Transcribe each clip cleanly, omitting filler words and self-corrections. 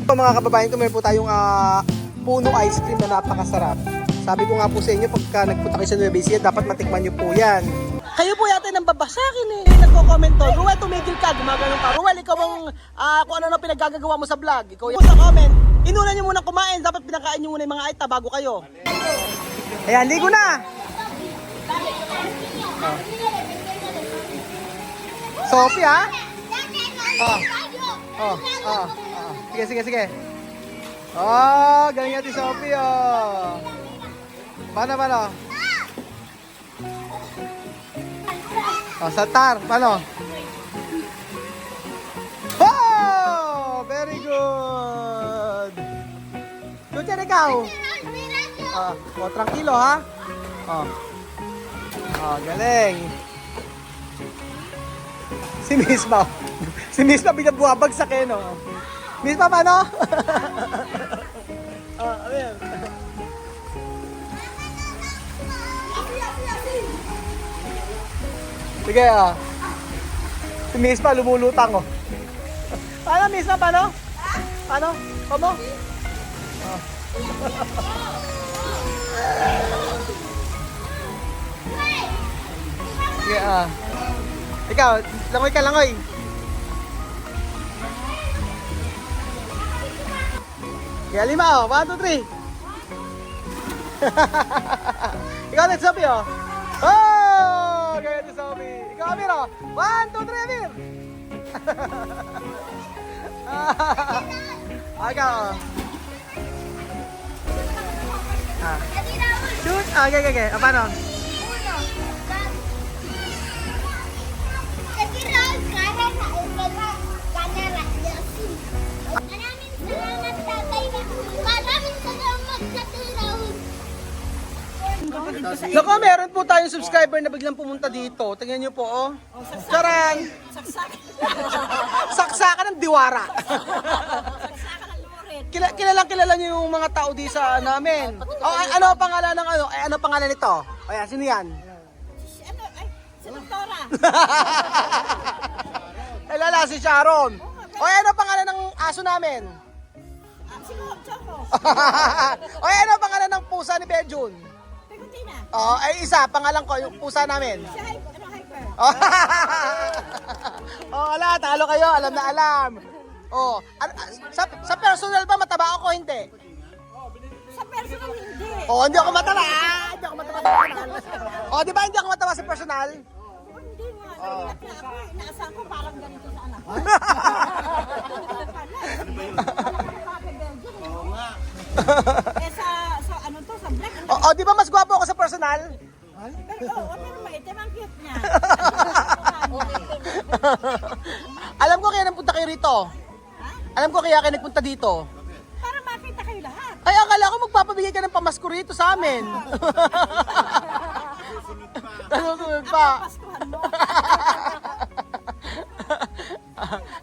Mga kababayan ko, meron po tayong puno ice cream na napakasarap. Sabi ko nga po sa inyo, pagka nagpunta kayo sa Nueva Ecija, dapat matikman nyo po yan. Kayo po yata nang babasakin eh. Nagko-comment to, Ruel, tumigil ka, gumagano'n ka. Ruel, ikaw ang kung ano pinaggagawa mo sa vlog. Ikaw yan. Sa comment, inuna nyo muna kumain, dapat pinakain nyo muna yung mga aita bago kayo. Ayan, ligo na! Sophie ha? Sige. Oh, galing natin Sophie oh. Paano? Oh, satar, paano? Oh, very good. Lucha ikaw. Oh, tranquilo ha. Oh, galing. Si Miss Pa bigla buwabagsak eh, no? Miss Pa, paano? Ayan. Sige, si Miss Pa lumulutang, oh. Paano, Miss Pa, paano? Paano? Paano? Sige, ikaw, langoy. Kaya 5, 1, 2, 3. Ikaw next, Sophie, oh. Oh! Kaya next, Sophie. Ikaw, Amir, oh. 1, 2, 3, Amir. Ikaw, oh. Shoot. Okay. Paano? Naku, meron po tayong subscriber na biglang pumunta dito. Tingnan nyo po, oh. Charan! Saksakan ng diwara. Kilala nyo yung mga tao di sa namin. Oh, ano ang pangalan ng ano? Ano pangalan nito? O yan, sino yan? Si Doktora. Kilala si Sharon. O ano ang pangalan ng aso namin? Si Choco. O ano ang pangalan ng pusa ni Bejun? Pegutina. Oh, ay isa, pangalan ko, yung pusa namin. Si Hyper. Oh, wala, talo kayo, alam na alam. Oh, sa personal ba mataba ako hindi? Sa personal hindi. Oh, hindi ako mataba. Hindi ako mataba sa personal. Oh, di ba hindi ako mataba sa personal? Hindi nga. Naglalaki ako. Inaasahan ko parang ganito sa anak ko. Oo nga. Eh sa ano to, sa black. Oh, di ba mas gwapo ako sa personal? Pero maitim ang cute niya. Alam ko kaya nagpunta kayo rito. Alam ko kaya kayo nagpunta dito. Para makita kayo lahat. Ay, akala ko magpapabigay ka ng pamasko rito sa amin. Nasusunod pa. Paskuhan mo.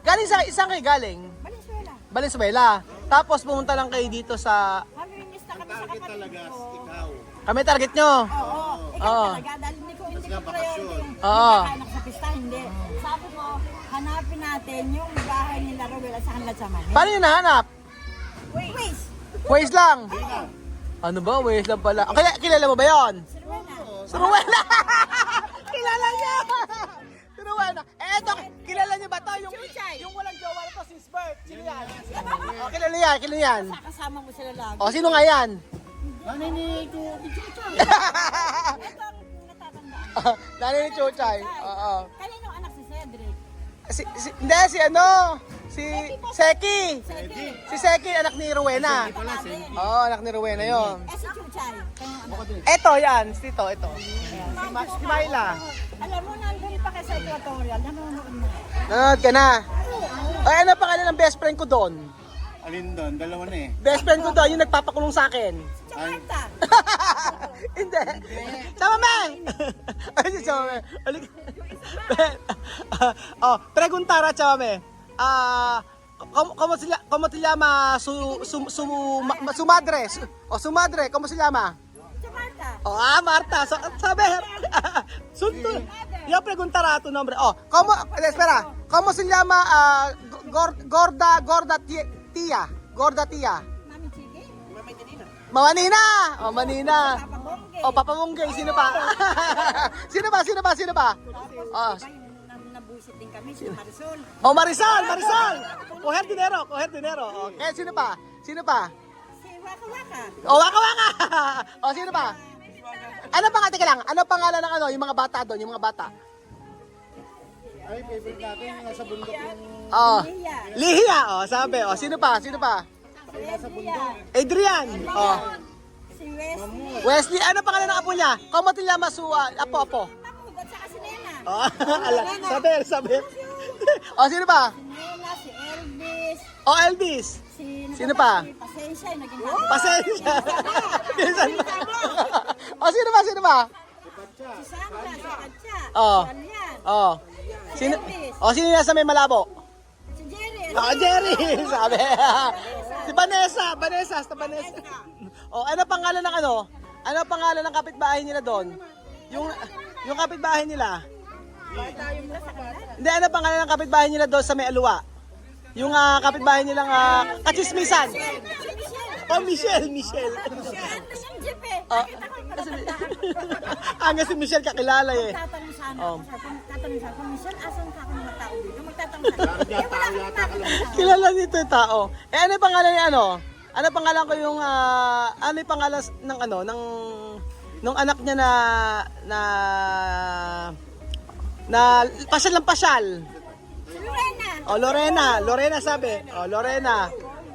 Galing sa isang kayo galing? Valenzuela. Valenzuela. Tapos pumunta lang kayo dito sa... Mamimiss na kami sa Target kapatid talaga, ko. ikaw. Kami target nyo. Oo. Ikaw Oo. talaga. Dahil hindi ko bakasyon. priority yung Oo. anak sa pista. Hindi. Sabi ko, hanapin natin yung bahay nila Rowell at sa kanila sa Manila. Paano yun nahanap? Wait. Waze lang. Ano ba? Waze lang pala. Kilala mo ba yun? Si Rowena. Si Rowena! Kilala niya! Si Rowena. Eh, eto, kilala niyo ba to? Yung walang jowa na to, since birth. Sino yan? Oh, kilala yan. Kasama mo sila lagi. O, sino nga yan? Nanay ni Chucha. Ito ang natatandaan. Nanay ni Chuchay. Oo. Kanino anak si Cedric? Hindi, si ano? Si Seki. Cedric. Si Seki, anak ni Rowena. Wala si Oo, anak ni Rowena yun. Eh si Chuchay. Kanino anak? Eto, yan. Ito. Si Myla. Alam mo, nandun pa kayo sa Equatorial. Nanonood na. Nanonood ka na. Ay, ano pangalan ng best friend ko doon? Alin doon? Dalawa na eh. Best friend ko doon, yung nagpapakulong sa akin. Jakarta. Hindi. Sama me! Ay, si Sama me. Alik. Oh, preguntara, Sama me. ¿Cómo se llama su madre? Su madre, ¿cómo se llama? Jakarta. Oh, Marta. Saber. Sunto. Mother. Yo preguntara a tu nombre. Oh, espera. ¿Cómo se llama gorda tía? Gorda tía. Mami Chiki? Mama Nina. Oh, Manina. Papabongge. Oh, Papa Munggay, sino pa? Sino pa? Oh, Nabusit din kami, si Marisol. oh Marisol. Coger dinero. Okay, sino pa? Si Waka Waka. Oh, Waka Waka. Oh, sino pa? Ano pangalan ng yung mga bata doon, yung mga bata? Ay, favorite natin yung nasa bundok yung... Oh. Liya. Lihia, oh, sabi. Oh, sino pa? Si Liya. Adrian. Oh. Si Wesley. Wesley, ano pangalan ng apo niya? ¿Cómo te llamas su apo? Mahmud at saka si Nena. Oh, sabi. Oh, sino pa? Si Nena, si Elvis. Oh, Elvis. Sino pa? Si Pasensya, yung naging Pasensya. Pinsan pa. Oh, sino pa? Si Sandra, si Katya. Oh. Si Alian. Oh. Sino nasa may malabo? Si Jerry. Oh, Jerry, sabi. Si Vanessa. Oh, ano pangalan ng Ano pangalan ng kapitbahay nila doon? Yung kapitbahay nila. Hindi, ano pangalan ng kapitbahay nila doon sa may Aluwa? Yung kapitbahay nilang kachismisan. Oh, Michelle. Ano yung jeep eh? Oh. Nakita ko yung palatandaan. Nga si Michelle kakilala eh. Tatanong sana Oh. ako. Tatanong sana ako, Michelle, asan ka ako mga tao dito? Magtatanong sana. Eh, wala akong nakakita. Kilala dito yung tao. Eh, ano yung pangalan niya Ano pangalan ko yung ano yung pangalan ng nung anak niya na pasyal. Lorena. Oh, Lorena sabi. Oh, Lorena.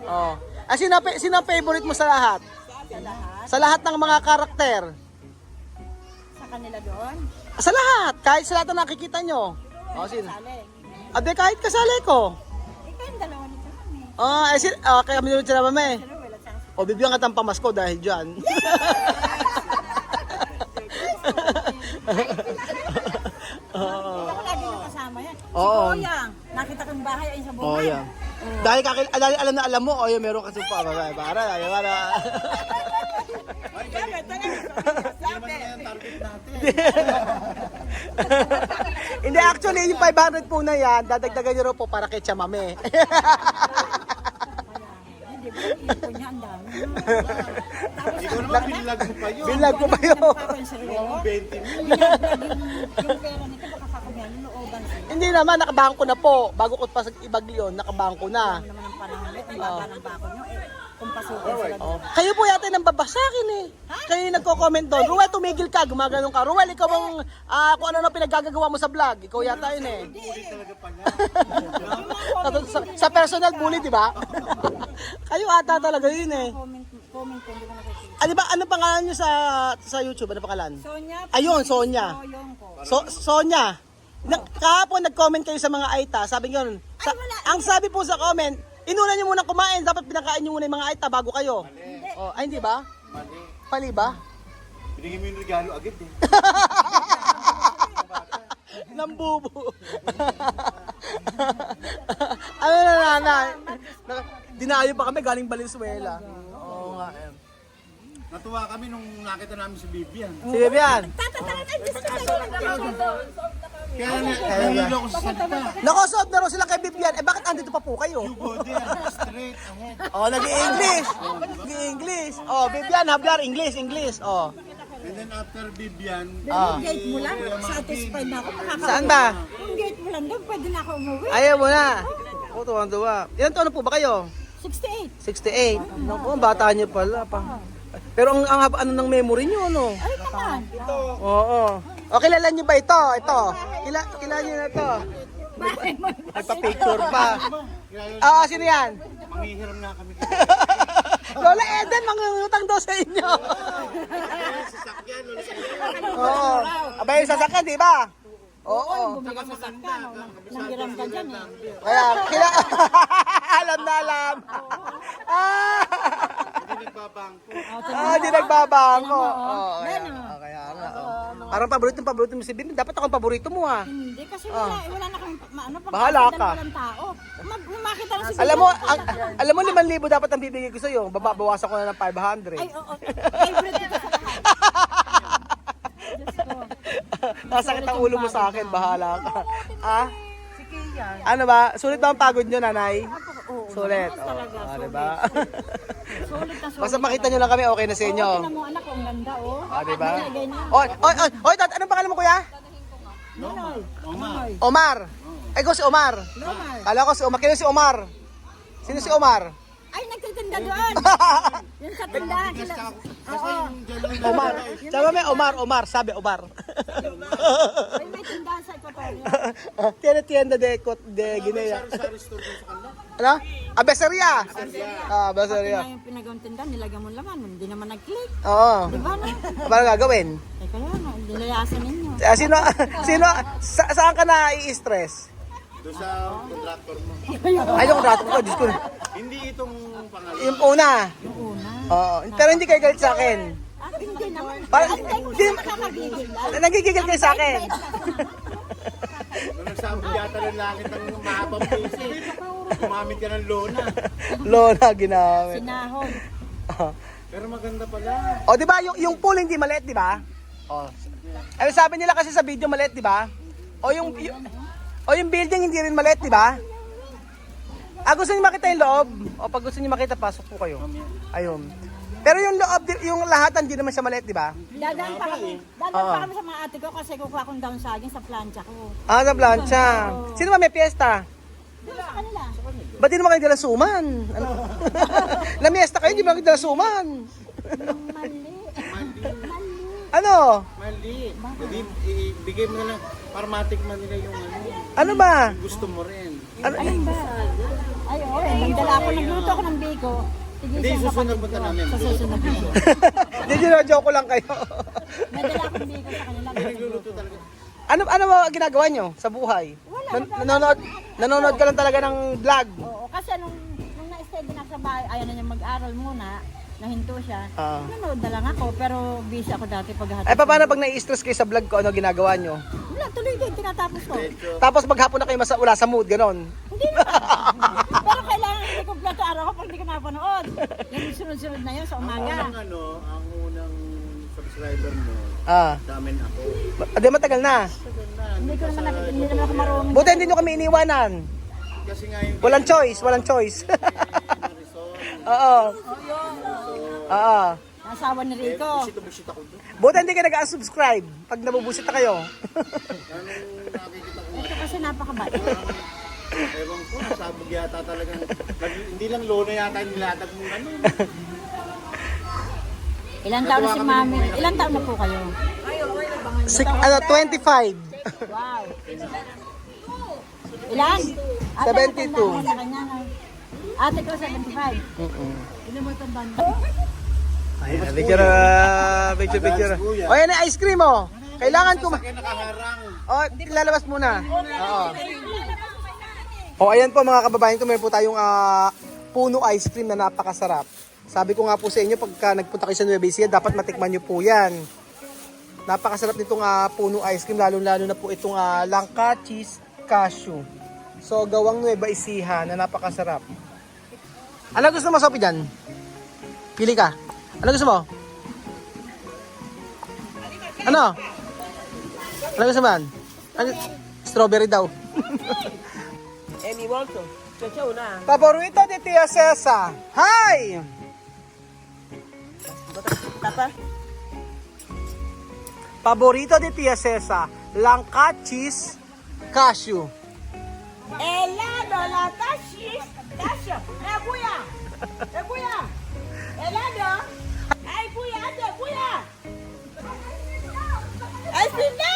Oh. Sino ang favorite mo sa lahat? Sa lahat. Sa lahat ng mga karakter. Sa kanila doon. Sa lahat, kahit sa lahat na nakikita nyo. Oh, sino? Sali. Ade, kahit kasali ko. Ikaw yung dalawa nito kami. Kaya kami nunod sila mami. Si Ruel at saka si O, bibigyan ka ng pamasko dahil dyan. Ako lagi yung kasama yan. Oo. Si Boyang. Nakita ko yung bahay ayun sa Oh, bungay. yan. Dahil alam mo, yun, meron kasi pa, para. Naman yan target natin. Hindi, actually, yung 500 po na yan, dadagdagan nyo rin po para kay Chamame. Hindi ba? Iipon niya ang dami. Ikaw naman, binlag mo pa yun. Bilag ko ba yun? Mukhang 20 mil. Yung pera nito baka kakumihan, looban siya. Hindi naman, nakabangko na po. Bago ko pa sa ibagyo, nakabangko na. Naman ang panahon ulit, ang baba ng bako nyo eh. Kung pasukin sila doon. Kayo po yata nang babasakin eh. Kayo yung nagko-comment doon. Ruel, tumigil ka, gumaganong ka. Ruel, ikaw ang kung ano pinaggagawa mo sa vlog. Ikaw yata yun eh. Talaga pa niya. Sa personal bully, di ba? Kayo ata talaga yun eh. Comment ko, hindi ko nakikita. Ano ba, ano pangalan nyo sa YouTube? Ano pangalan? Sonya. Ayun, Sonya. Yung ko. Sonya. Kahapon nag-comment kayo sa mga Aita. Sabi nyo, ang sabi po sa comment, inuna nyo muna kumain. Dapat pinakain nyo muna yung mga Aita bago kayo. Oh, ay, hindi ba? Mali. Pali ba? Binigyan mo yung regalo agad eh. Nambubo. Ano na nanay? Dinayo pa kami galing Valenzuela. Oo nga. Natuwa kami nung nakita namin si Vivian. Si Vivian. Tatatalan ay gusto ko. Kaya nahilo ko sa salita. Nakosod na raw sila kay Vivian. Eh bakit andito pa po kayo? You go there, straight ahead. Oh, nag-i-English. Nag-i-English. Oh, Vivian, hablar English. Oh. And then after Vivian, Yung gate mo lang, satisfied na ako. Saan ba? Yung gate mo lang doon, pwede na ako umuwi. Ayaw mo na. Oo, tuwang-tuwa. Ilan taon na po ba kayo? 68. 68. Naku, bata niyo pala pa. Pero ang haba ano ng memory niyo, ano? Ay naman. Oo. O, kilala niyo ba ito? Ito. Kilala niyo na ito. May pa-picture pa. Sino yan? manghihiram na kami. Lola Eden, mangungutang daw sa inyo. Sasakyan, Lola. Oo. Abay, yung sasakyan, di ba? Oo. Bumili sa sakyan. Nanghiram ka dyan eh. Kaya, alam na alam. Hindi nagbabangko. Di nagbabangko. Oo, Yan, kaya nga. Parang paborito mo si Bim. Dapat ako ang paborito mo ah. Hindi kasi wala na kami pag Bahala ka. walang tao. Makita na si Alam mo, alam mo 5,000 dapat ang bibigay ko sa iyo. Babawasan ko na ng 500. Ay, oo. Favorite ko sa lahat. Diyos ko. Nasakit ang ulo mo sa akin, bahala ka. Ah? Si Kian. Ano ba? Sulit ba ang pagod nyo, nanay? Oo, Sulit. naman talaga, Oh, sulit. diba? Sulit na sulit. Basta makita nyo lang kami, okay na sa inyo. Oo, tingnan mo anak ko, ang ganda oh. Ah, diba? Nilagay na. Oy, oy, oy, oy, anong pangalan mo, kuya? Nonoy. Nonoy. Omar. Ay, ko si Omar. Nonoy. Kala ko si Omar. Kino si Omar? Sino si Omar? Ay, nagtitinda doon. Yung sa tindahan. Oo. Omar. Sabi may Omar. Sabi Omar. Ay, may tindahan sa Equatoria. Tienda de Guinea. Ano? Abesaria. Ah, Abesaria. Yung pinagawang tindahan, nilagyan mo laman. Hindi naman nag-click. Oo. Di ba na? Paano gagawin? Eh, kaya na, nilayasan ninyo. Sino, saan ka na i-stress? Doon sa contractor mo. Ay, yung rato ko, Diyos ko. Hindi itong pangalan. Yung una. Yung una. Oo. Pero hindi kayo galit sa akin. Ah, hindi naman. Parang, Ay, hindi, nakakagigil. nagigigil kayo sa akin. Nung nagsabog yata ng langit ng mahabang puso. Gumamit ka ng lona. Lola, ginamit. Sinahon. Pero maganda pala. O, di ba, yung pool hindi maliit, di ba? O. Ay, sabi nila kasi sa video maliit, di ba? O yung building hindi rin maliit, di ba? Ah, gusto niyo makita yung loob? O, pag gusto niyo makita, pasok po kayo. Ayun. Pero yung loob, yung lahatan, hindi naman siya maliit, di ba? Dadaan pa kami. Dadaan pa kami sa mga ate ko kasi kukuha akong down saging sa plancha ko. Ah, sa plancha. Sino ba may piyesta? Doon sa kanila. Ba't di naman kayo dala suman? Ano? Namiesta kayo, di ba kayo dala suman? Mali. Ano? Mali. Hindi, ibigay mo na lang para matikman nila yung ano. Ano ba? Gusto mo rin. Ano? Ayun ba? Ay, oo. Nagdala ako, nagluto ako ng biko. Hindi, susunod punta namin. Sa susunod biko. Hindi, joke ko lang kayo. Nagdala ako ng biko sa kanila. Nagluluto talaga. Ano ba ginagawa nyo sa buhay? Nanonood ka lang talaga ng vlog. Oo, kasi nung na-stay din ako sa bahay, ayaw na niya mag-aral muna. Nahinto siya. Nanood na lang ako, pero busy ako dati paghahatid. Ay, paano pag nai-stress kayo sa vlog ko, ano ginagawa nyo? Wala, tuloy din, tinatapos ko. Tapos maghapon na kayo wala sa mood, ganon. Hindi naman. Pero kailangan hindi kompleto araw ko pag hindi ko napanood. Yung sunod-sunod na yun sa umaga. Ang unang subscriber mo, Ah. sa amin ako. Adi, matagal na. Hindi ko naman nakikita, hindi naman ako marunong. Buti hindi nyo kami iniwanan. Kasi nga yung Walang choice. Marisol, Oo. Oo. Nasawa ni Rico. busit ako doon. Buti hindi kayo nag-unsubscribe pag nabubusit na kayo. Anong nakikita ko? Ito kasi napakabait. Ewan ko, sabog yata talagang, hindi lang lona yata yung nilatag mo ano. Ilang taon na si Mami? Ilang taon na po kayo? 25. Wow. Ilan? 72. Sa kanya, no? Ate ko 75. Ilan mo itong banda? Ayan, picture. O yan ang ice cream mo. Kailangan ko Kaya nakaharang. O, lalabas muna. Oo. O, ayan po mga kababayan ko, meron po tayong puno ice cream na napakasarap. Sabi ko nga po sa inyo, pagka nagpunta kayo sa Nueva Ecija, dapat matikman nyo po yan. Napakasarap nitong puno ice cream, lalo-lalo na po itong langka cheese cashew. So, gawang Nueva Ecija na napakasarap. Ano gusto mo, Sophie, dyan? Pili ka. Ano gusto mo? Ano? Ano gusto mo? Ano? Strawberry daw. Emi Walton. Ciao na. Paborito de Tia Cesa. Hi! Tapa? Paborito de Tia Cesa. Langka cheese cashew. Helado, la tachis. Tasha. Kuya. Kuya. Helado. Ay, kuya. Ate, kuya. Ay, sila.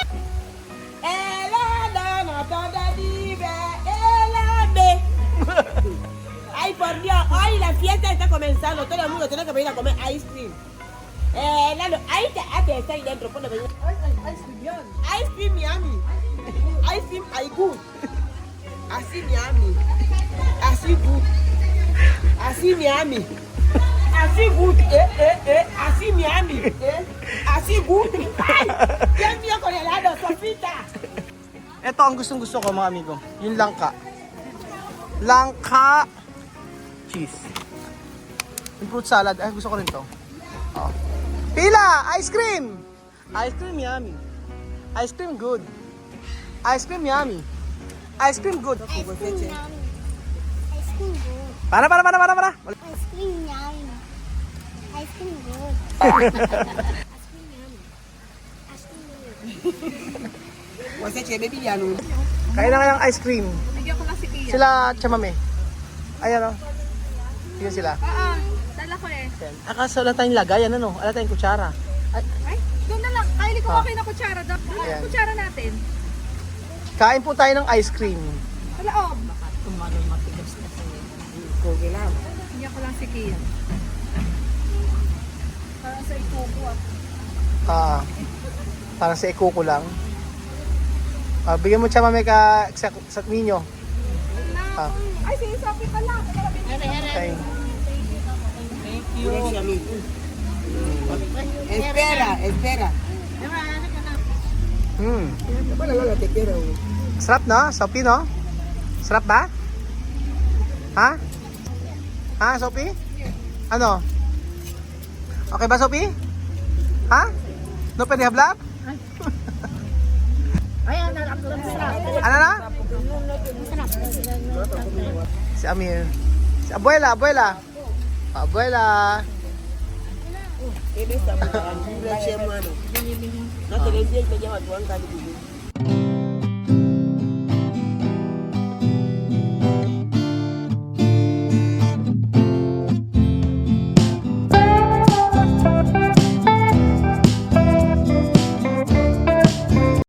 Helado, no toda dive. Helado. Ay, por Dios. Hoy la fiesta está comenzando. Todo el mundo tiene que venir a comer ice cream. Helado. Ahí está ahí dentro. Ponle venir. Ice cream. Ice cream Miami. Ice cream I good. Así Miami. Así good. Así Miami. Así good. Así Miami. Así good. Ay, Dios mío con helado, Sofita. Ito ang gustong-gusto ko mga amigo. Yung langka. Langka cheese. Yung fruit salad. Ay, gusto ko rin to. Oh. Pila! Ice cream! Ice cream yummy. Ice cream good. Ice cream yummy. Ice cream good. Ice cream yummy. Ice cream good. Para. Ice cream yummy. Ice cream good. Ice cream yummy. Ice cream good. Você tinha bebilhado. Kain na kayang ice cream. Bigyan ko lang si Kia. Sila chamame. Ayan o. Yun sila. Oo, dala ko eh. Akaso wala tayong lagay. Ano? Wala tayong kutsara. Ay, Ay, doon na lang. Kylie, kung okay na kutsara. Doon na Ayan. yung kutsara natin. kain po tayo ng ice cream. Sa loob. Okay lang. Bigyan ko lang si Kia. Para sa ikuko ah. Parang sa ikuko lang. Bigyan mo chamame ka sa ninyo. Ah. Ay, sige, Sophie ka lang. Okay. Gracias, amigo. Espera. Bueno, Lola, te quiero. Sarap no? Sophie no? Sarap ba? Ha? Ha, Sophie? Ano? Okay ba, Sophie? Ha? No pwede hablap? Ano na? Si Amir. Si abuela. Abuela. Ele está muito grande, mano. Não te lembro que eu já vou andar de